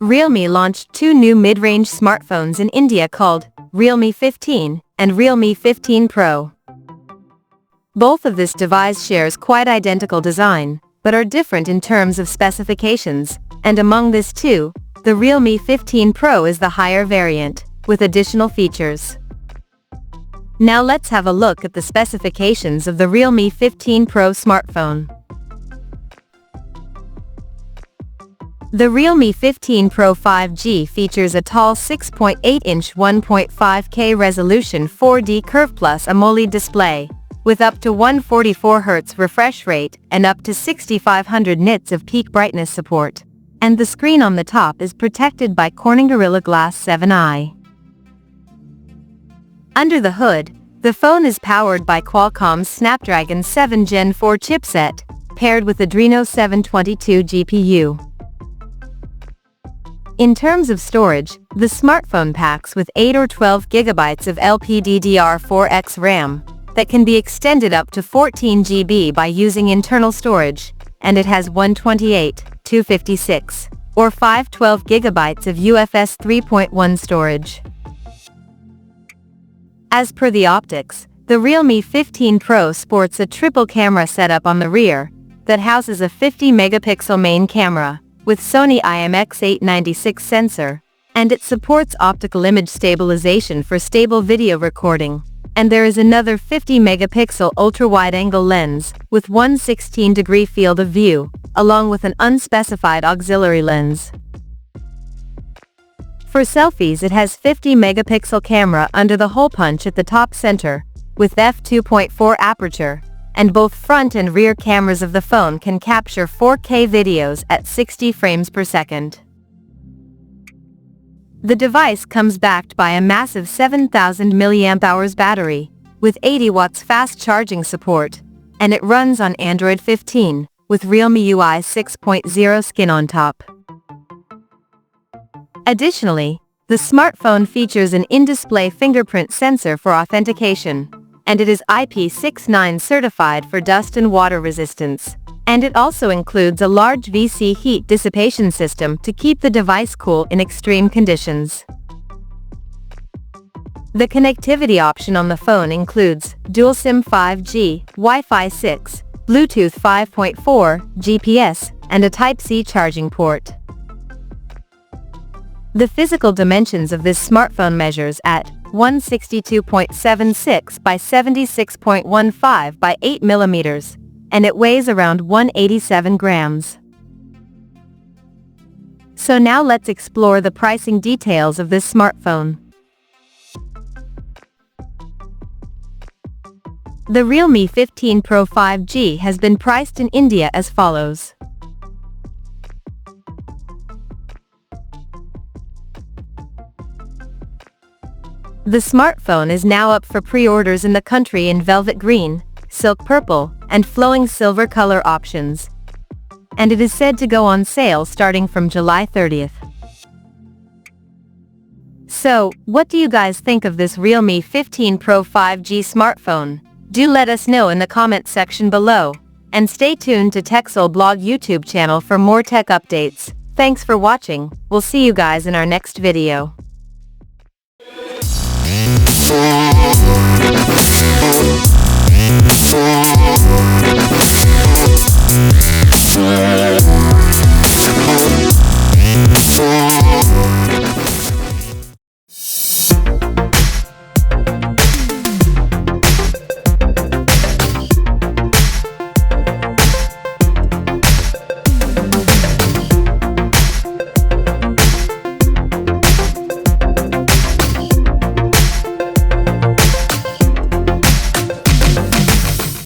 Realme launched two new mid-range smartphones in India called Realme 15 and Realme 15 Pro. Both of this device shares quite identical design, but are different in terms of specifications, and among this two, the Realme 15 Pro is the higher variant, with additional features. Now let's have a look at the specifications of the Realme 15 Pro smartphone. The Realme 15 Pro 5G features a tall 6.8-inch 1.5K resolution 4D Curve Plus AMOLED display, with up to 144Hz refresh rate and up to 6500 nits of peak brightness support. And the screen on the top is protected by Corning Gorilla Glass 7i. Under the hood, the phone is powered by Qualcomm's Snapdragon 7 Gen 4 chipset, paired with Adreno 722 GPU. In terms of storage, the smartphone packs with 8 or 12 GB of LPDDR4X RAM that can be extended up to 14 GB by using internal storage, and it has 128, 256, or 512 GB of UFS 3.1 storage. As per the optics, the Realme 15 Pro sports a triple camera setup on the rear that houses a 50-megapixel main camera with Sony IMX896 sensor, and it supports optical image stabilization for stable video recording, and there is another 50-megapixel ultra-wide-angle lens with 116-degree field of view, along with an unspecified auxiliary lens. For selfies, it has 50-megapixel camera under the hole punch at the top center, with f2.4 aperture, and both front and rear cameras of the phone can capture 4K videos at 60 frames per second. The device comes backed by a massive 7000 mAh battery, with 80 watts fast charging support, and it runs on Android 15, with Realme UI 6.0 skin on top. Additionally, the smartphone features an in-display fingerprint sensor for authentication, and it is IP69 certified for dust and water resistance, and it also includes a large VC heat dissipation system to keep the device cool in extreme conditions. The connectivity option on the phone includes dual SIM 5G, Wi-Fi 6, Bluetooth 5.4, GPS, and a Type-C charging port. The physical dimensions of this smartphone measures at 162.76 by 76.15 by 8 millimeters, and it weighs around 187 grams. So now let's explore the pricing details of this smartphone. The Realme 15 Pro 5G has been priced in India as follows. The smartphone is now up for pre-orders in the country in velvet green, silk purple, and flowing silver color options. And it is said to go on sale starting from July 30th. So, what do you guys think of this Realme 15 Pro 5G smartphone? Do let us know in the comment section below, and stay tuned to TechSole Blog YouTube channel for more tech updates. Thanks for watching, we'll see you guys in our next video.